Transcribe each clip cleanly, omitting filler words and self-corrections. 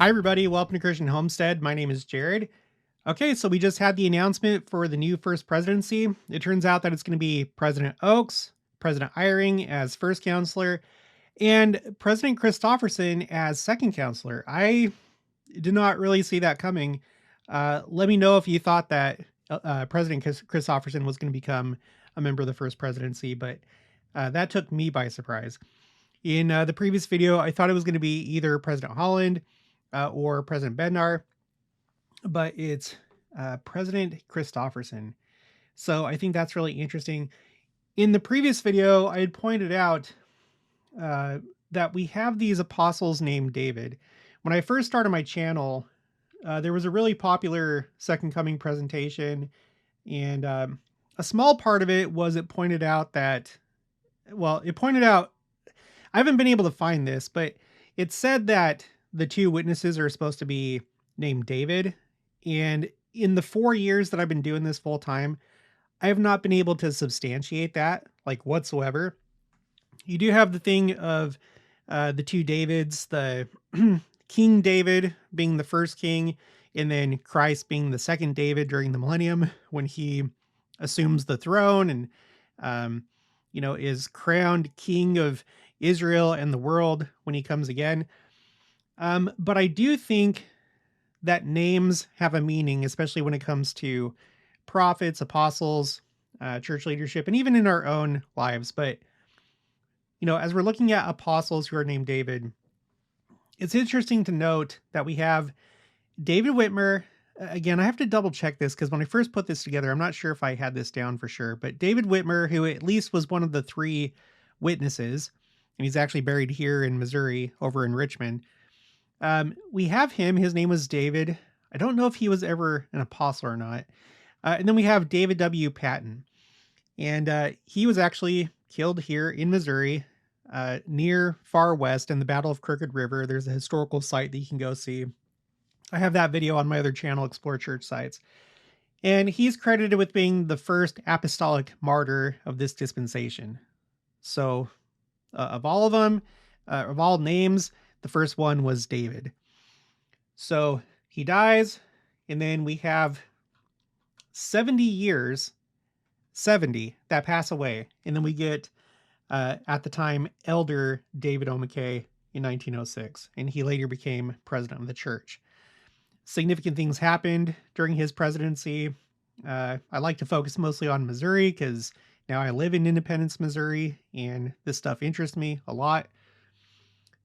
Hi, everybody. Welcome to Christian Homestead. My name is Jared. Okay, so we just had the announcement for the new first presidency. It turns out that it's going to be President Oaks, President Eyring as first counselor, and President Christopherson as second counselor. I did not really see that coming. Let me know if you thought that President Christopherson was going to become a member of the first presidency, but that took me by surprise. In the previous video, I thought it was going to be either President Holland or President Bednar, but it's President Christopherson. So I think that's really interesting. In the previous video, I had pointed out that we have these apostles named David. When I first started my channel, there was a really popular Second Coming presentation, and a small part of it was it pointed out that, I haven't been able to find this, but it said that the two witnesses are supposed to be named David. And in the 4 years that I've been doing this full time, I have not been able to substantiate that like whatsoever. You do have the thing of the two Davids, the King David being the first king, and then Christ being the second David during the millennium when he assumes the throne and, is crowned king of Israel and the world when he comes again. But I do think that names have a meaning, especially when it comes to prophets, apostles, church leadership, and even in our own lives. But, as we're looking at apostles who are named David, it's interesting to note that we have David Whitmer. Again, I have to double check this because when I first put this together, I'm not sure if I had this down for sure, but David Whitmer, who at least was one of the three witnesses, and he's actually buried here in Missouri over in Richmond. We have him. His name was David. I don't know if he was ever an apostle or not. And then we have David W. Patton. And he was actually killed here in Missouri, near Far West in the Battle of Crooked River. There's a historical site that you can go see. I have that video on my other channel, Explore Church Sites. And he's credited with being the first apostolic martyr of this dispensation. So of all of them, of all names, the first one was David. So he dies, and then we have 70 years, 70 that pass away. And then we get, at the time, Elder David O. McKay in 1906, and he later became president of the church. Significant things happened during his presidency. I like to focus mostly on Missouri because now I live in Independence, Missouri, and this stuff interests me a lot.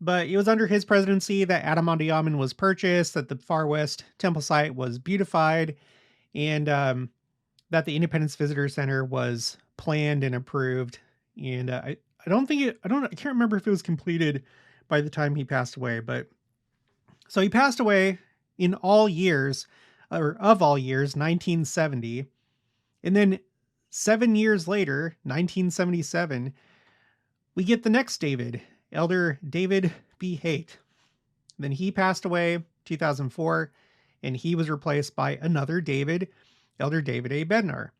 But it was under his presidency that Adamantium was purchased, that the Far West Temple site was beautified, and that the Independence Visitor Center was planned and approved. And I can't remember if it was completed by the time he passed away. But so he passed away in all years, or of all years, 1970, and then 7 years later, 1977, we get the next David, Elder David B. Haight. Then he passed away 2004, and he was replaced by another David, Elder David A. Bednar.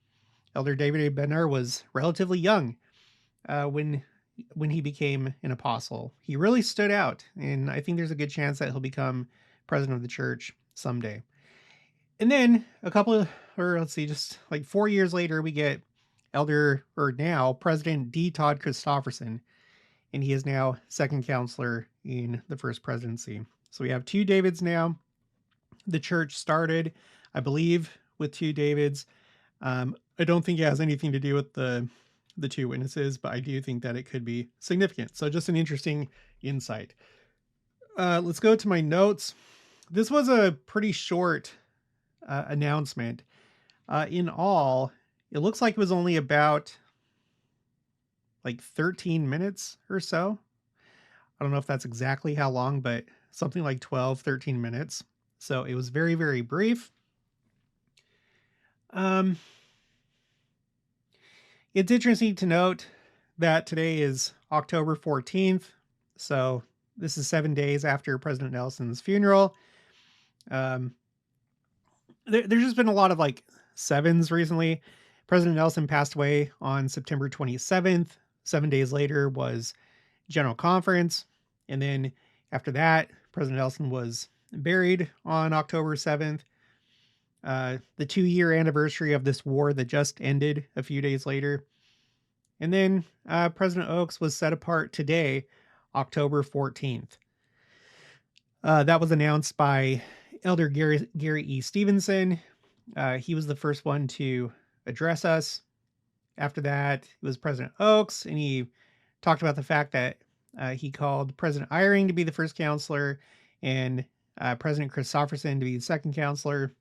Elder David A. Bednar was relatively young when he became an apostle. He really stood out, and I think there's a good chance that he'll become president of the church someday. And then just like 4 years later, we get President D. Todd Christopherson, and he is now second counselor in the first presidency. So we have two Davids now. The church started, I believe, with two Davids. I don't think it has anything to do with the two witnesses, but I do think that it could be significant. So just an interesting insight. Let's go to my notes. This was a pretty short announcement. In all, it looks like it was only about like 13 minutes or so. I don't know if that's exactly how long, but something like 12, 13 minutes. So it was very, very brief. It's interesting to note that today is October 14th. So this is 7 days after President Nelson's funeral. There's just been a lot of like sevens recently. President Nelson passed away on September 27th. 7 days later was General Conference. And then after that, President Nelson was buried on October 7th. The 2-year anniversary of this war that just ended a few days later. And then President Oaks was set apart today, October 14th. That was announced by Elder Gary E. Stevenson. He was the first one to address us. After that, it was President Oaks, and he talked about the fact that he called President Eyring to be the first counselor and President Christopherson to be the second counselor.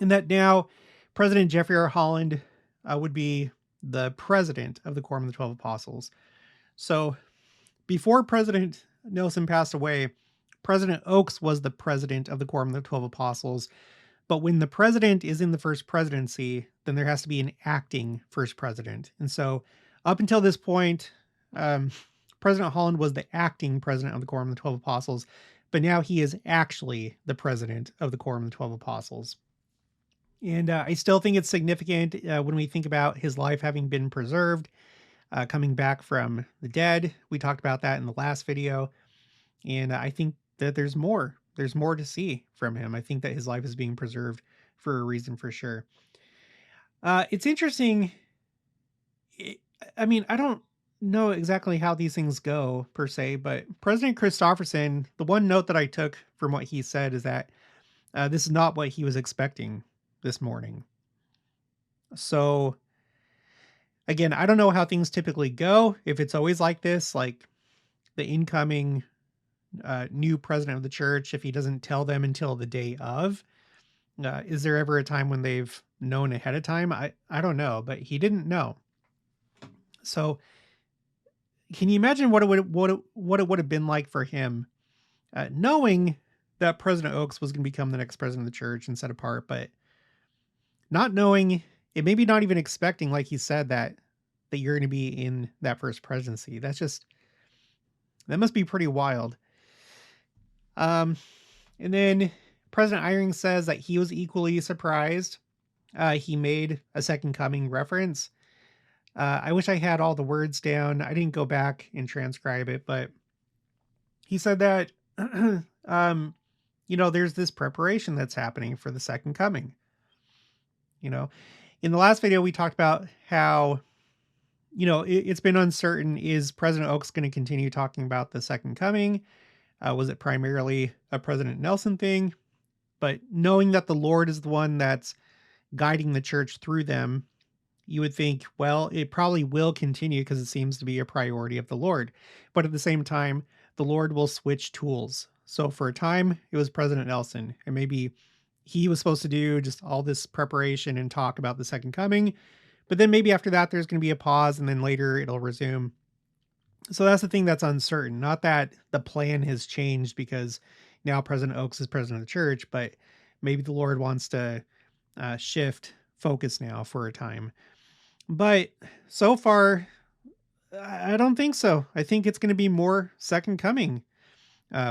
And that now President Jeffrey R. Holland would be the president of the Quorum of the 12 Apostles. So before President Nelson passed away, President Oaks was the president of the Quorum of the 12 Apostles. But when the president is in the first presidency, then there has to be an acting first president. And so up until this point, President Holland was the acting president of the Quorum of the 12 Apostles, but now he is actually the president of the Quorum of the 12 Apostles. And I still think it's significant when we think about his life having been preserved, coming back from the dead. We talked about that in the last video. And I think that there's more. There's more to see from him. I think that his life is being preserved for a reason for sure. It's interesting. I mean, I don't know exactly how these things go per se, but President Christopherson, the one note that I took from what he said is that this is not what he was expecting this morning. So again, I don't know how things typically go. If it's always like this, like the incoming new president of the church, if he doesn't tell them until the day of, is there ever a time when they've known ahead of time? I don't know, but he didn't know. So can you imagine what it would have been like for him, knowing that President Oaks was going to become the next president of the church and set apart, but not knowing it, maybe not even expecting, like he said, that you're going to be in that first presidency. That must be pretty wild. And then President Eyring says that he was equally surprised. He made a second coming reference. I wish I had all the words down. I didn't go back and transcribe it, but he said that, there's this preparation that's happening for the second coming. In the last video, we talked about how, it's been uncertain. Is President Oaks going to continue talking about the second coming? Was it primarily a President Nelson thing? But knowing that the Lord is the one that's guiding the church through them, you would think, well, it probably will continue because it seems to be a priority of the Lord. But at the same time, the Lord will switch tools. So for a time, it was President Nelson, and maybe he was supposed to do just all this preparation and talk about the second coming. But then maybe after that, there's going to be a pause, and then later it'll resume. So that's the thing that's uncertain. Not that the plan has changed because now President Oaks is president of the church, but maybe the Lord wants to shift focus now for a time. But so far, I don't think so. I think it's going to be more second coming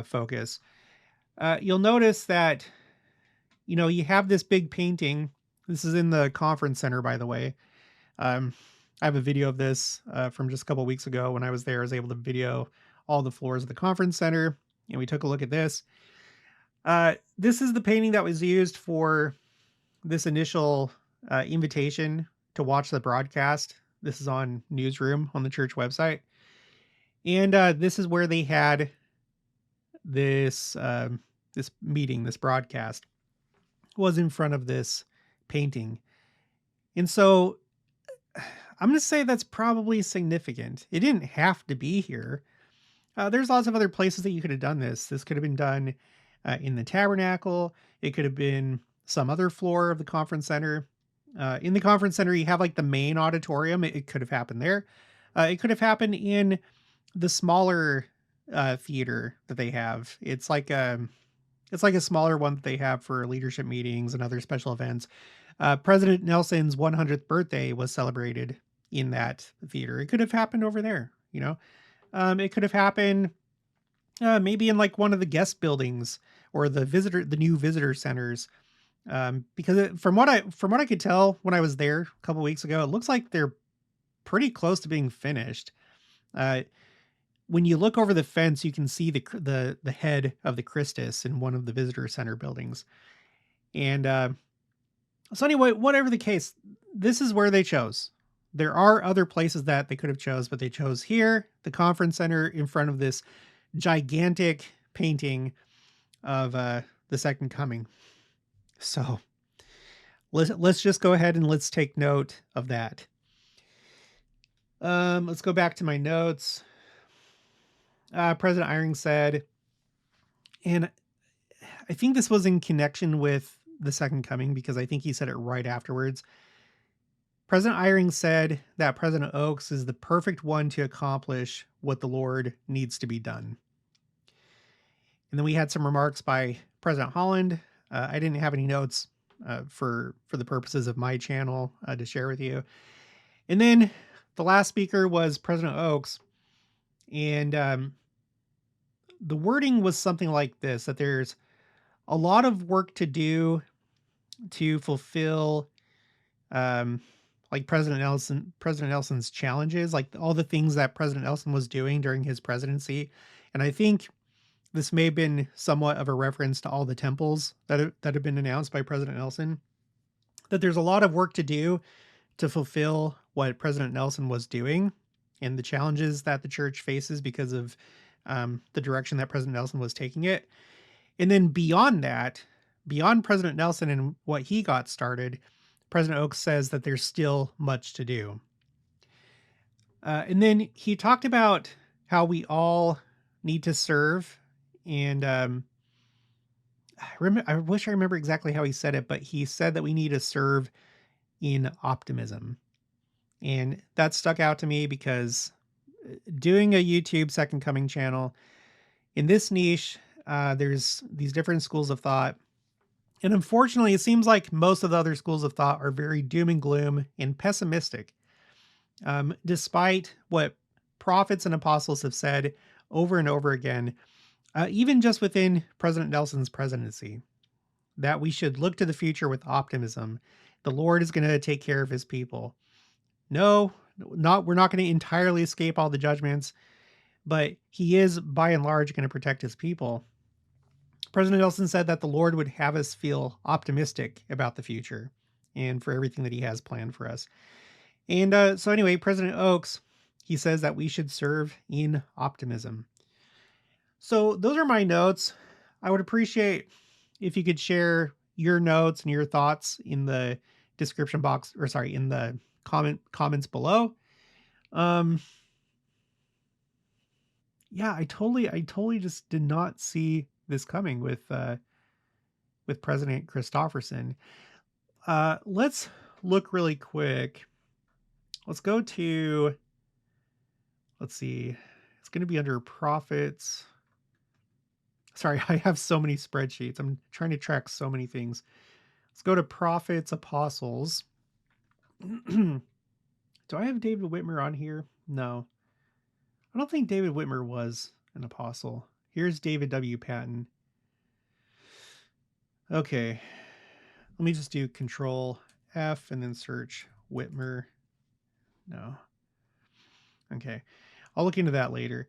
focus. You'll notice that, you have this big painting. This is in the conference center, by the way. I have a video of this from just a couple weeks ago when I was there. I was able to video all the floors of the conference center, and we took a look at this. This is the painting that was used for this initial invitation to watch the broadcast. This is on Newsroom on the church website. And this is where they had this this meeting, this broadcast was in front of this painting. And so I'm going to say that's probably significant. It didn't have to be here. There's lots of other places that you could have done this. This could have been done in the tabernacle. It could have been some other floor of the conference center. In the conference center, you have like the main auditorium. It could have happened there. It could have happened in the smaller theater that they have. It's like a smaller one that they have for leadership meetings and other special events. President Nelson's 100th birthday was celebrated in that theater. It could have happened over there, it could have happened maybe in like one of the guest buildings or the new visitor centers. Because from what I could tell when I was there a couple weeks ago, it looks like they're pretty close to being finished. when you look over the fence, you can see the head of the Christus in one of the visitor center buildings. And so anyway, whatever the case, this is where they chose. There are other places that they could have chose, but they chose here, the conference center, in front of this gigantic painting of the second coming. So let's just go ahead and let's take note of that. Let's go back to my notes. President Eyring said, and I think this was in connection with the second coming because I think he said it right afterwards. President Eyring said that President Oaks is the perfect one to accomplish what the Lord needs to be done. And then we had some remarks by President Holland. I didn't have any notes for the purposes of my channel to share with you. And then the last speaker was President Oaks. And the wording was something like this, that there's a lot of work to do to fulfill like President Nelson's challenges, like all the things that President Nelson was doing during his presidency. And I think this may have been somewhat of a reference to all the temples that have been announced by President Nelson, that there's a lot of work to do to fulfill what President Nelson was doing and the challenges that the church faces because of the direction that President Nelson was taking it. And then beyond that, beyond President Nelson and what he got started, President Oaks says that there's still much to do. And then he talked about how we all need to serve. And I wish I remember exactly how he said it, but he said that we need to serve in optimism. And that stuck out to me because doing a YouTube Second Coming channel in this niche, there's these different schools of thought. And unfortunately, it seems like most of the other schools of thought are very doom and gloom and pessimistic. Despite what prophets and apostles have said over and over again, even just within President Nelson's presidency, that we should look to the future with optimism. The Lord is going to take care of his people. No, we're not going to entirely escape all the judgments, but he is by and large going to protect his people. President Nelson said that the Lord would have us feel optimistic about the future and for everything that he has planned for us. And so anyway, President Oaks, he says that we should serve in optimism. So those are my notes. I would appreciate if you could share your notes and your thoughts in the description box, or sorry, in the comments below. Yeah, I totally just did not see this coming with President Christofferson. Let's look really quick. Let's go to, let's see, it's going to be under prophets. Sorry, I have so many spreadsheets. I'm trying to track so many things. Let's go to prophets, apostles. Do I have David Whitmer on here? No. I don't think David Whitmer was an apostle. Here's David W. Patton. Okay. Let me just do Control F and then search Whitmer. No. Okay. I'll look into that later.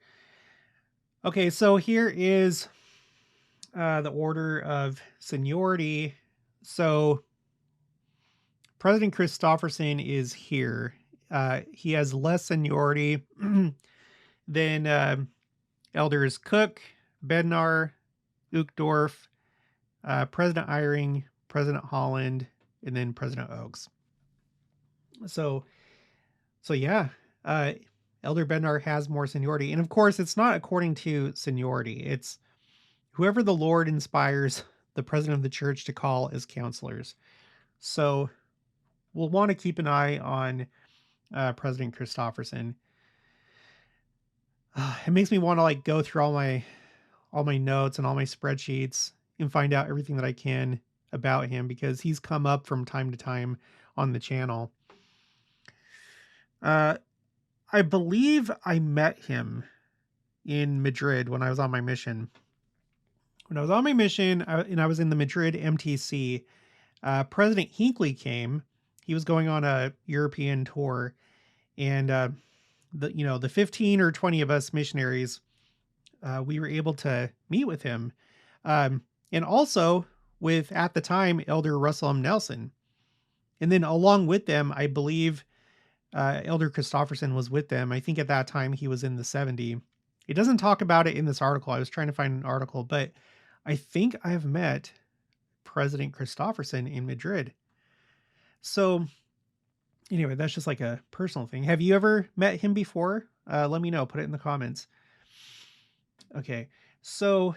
Okay, so here is the order of seniority. So President Christofferson is here. He has less seniority than Elders Cook, Bednar, Uchtdorf, President Eyring, President Holland, and then President Oaks. So yeah, Elder Bednar has more seniority. And of course, it's not according to seniority. It's whoever the Lord inspires the president of the church to call as counselors. So we'll want to keep an eye on President Christofferson. It makes me want to like go through all my notes and all my spreadsheets and find out everything that I can about him, because he's come up from time to time on the channel. I believe I met him in Madrid when I was on my mission. When I was on my mission and I was in the Madrid MTC, President Hinckley came. He was going on a European tour, and the 15 or 20 of us missionaries, we were able to meet with him. And also with, at the time, Elder Russell M. Nelson. And then along with them, I believe Elder Christofferson was with them. I think at that time he was in the 70. It doesn't talk about it in this article. I was trying to find an article, but I think I have met President Christofferson in Madrid. So anyway, that's just like a personal thing. Have you ever met him before? Let me know. Put it in the comments. Okay. So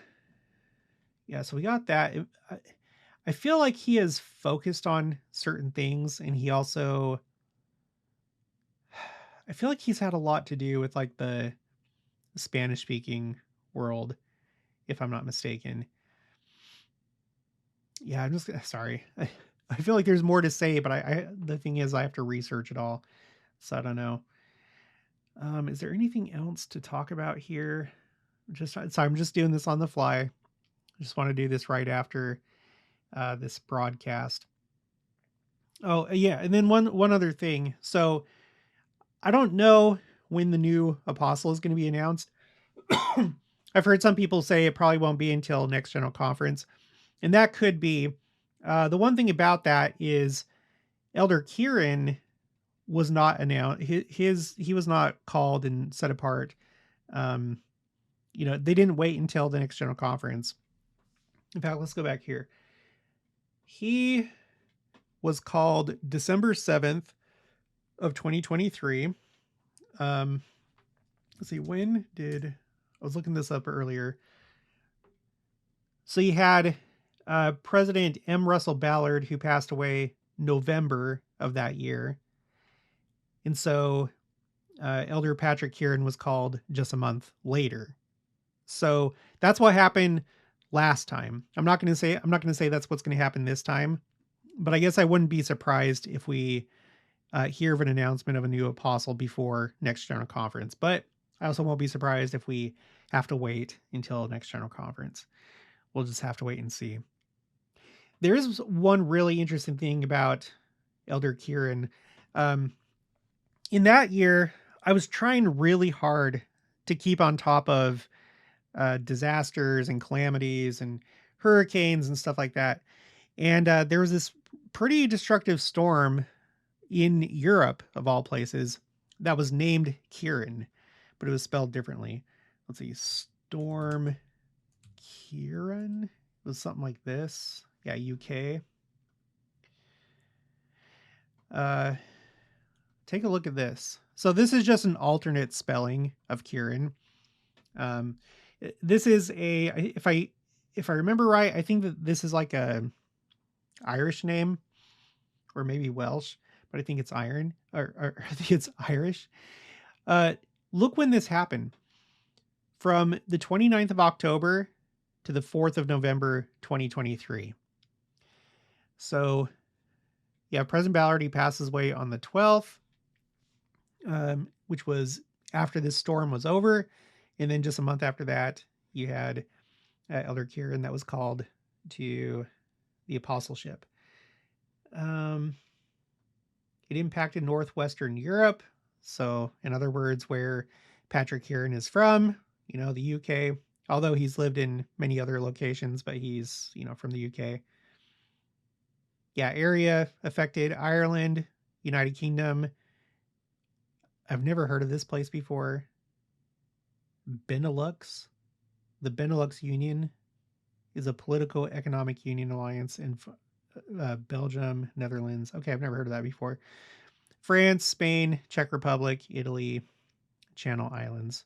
yeah, so we got that. I feel like he has focused on certain things, and he also, I feel like he's had a lot to do with like the Spanish speaking world, if I'm not mistaken. Yeah, I'm just sorry. I feel like there's more to say, but the thing is I have to research it all. So I don't know. Is there anything else to talk about here? I'm just doing this on the fly. I just want to do this right after this broadcast. Oh yeah, and then one other thing. So I don't know when the new apostle is going to be announced. I've heard some people say it probably won't be until next general conference, and that could be. The one thing about that is Elder Kieran was not announced. He was not called and set apart. They didn't wait until the next general conference. In fact, let's go back here. He was called December 7th of 2023. Let's see, when did, I was looking this up earlier. So you had President M. Russell Ballard, who passed away November of that year. And so Elder Patrick Kieran was called just a month later. So that's what happened last time. I'm not going to say that's what's going to happen this time, but I guess I wouldn't be surprised if we hear of an announcement of a new apostle before next general conference. But I also won't be surprised if we have to wait until next general conference. We'll just have to wait and see. There is one really interesting thing about Elder Kieran. In that year, I was trying really hard to keep on top of disasters and calamities and hurricanes and stuff like that. And there was this pretty destructive storm in Europe, of all places, that was named Kieran, but it was spelled differently. Let's see, Storm Kieran? It was something like this. Yeah, UK. Take a look at this. So this is just an alternate spelling of Kieran. This is if I remember right, I think that this is like a Irish name, or maybe Welsh, but I think it's or I think it's Irish. Look when this happened. From the 29th of October to the 4th of November, 2023. So, yeah, President Ballard, he passes away on the 12th, which was after this storm was over. And then just a month after that, you had Elder Kieran that was called to the apostleship. It impacted Northwestern Europe. So, in other words, where Patrick Kieran is from, the UK, although he's lived in many other locations, but he's, from the UK. Yeah, area affected Ireland, United Kingdom. I've never heard of this place before. Benelux. The Benelux Union is a political economic union alliance in Belgium, Netherlands. Okay, I've never heard of that before. France, Spain, Czech Republic, Italy, Channel Islands.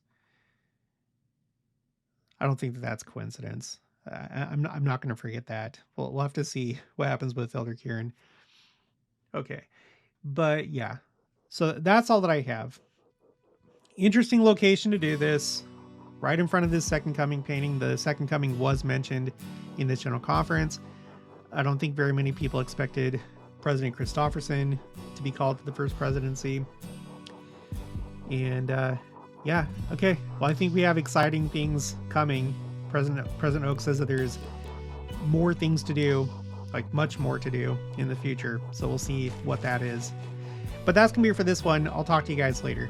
I don't think that's coincidence. I'm not going to forget that. We'll have to see what happens with Elder Kieran. Okay, but yeah, so that's all that I have. Interesting location to do this, right in front of this Second Coming painting. The Second Coming was mentioned in this general conference. I don't think very many people expected President Christofferson to be called to the first presidency. And yeah, okay. Well, I think we have exciting things coming. President Oak says that there's more things to do, like much more to do in the future. So we'll see what that is. But that's going to be it for this one. I'll talk to you guys later.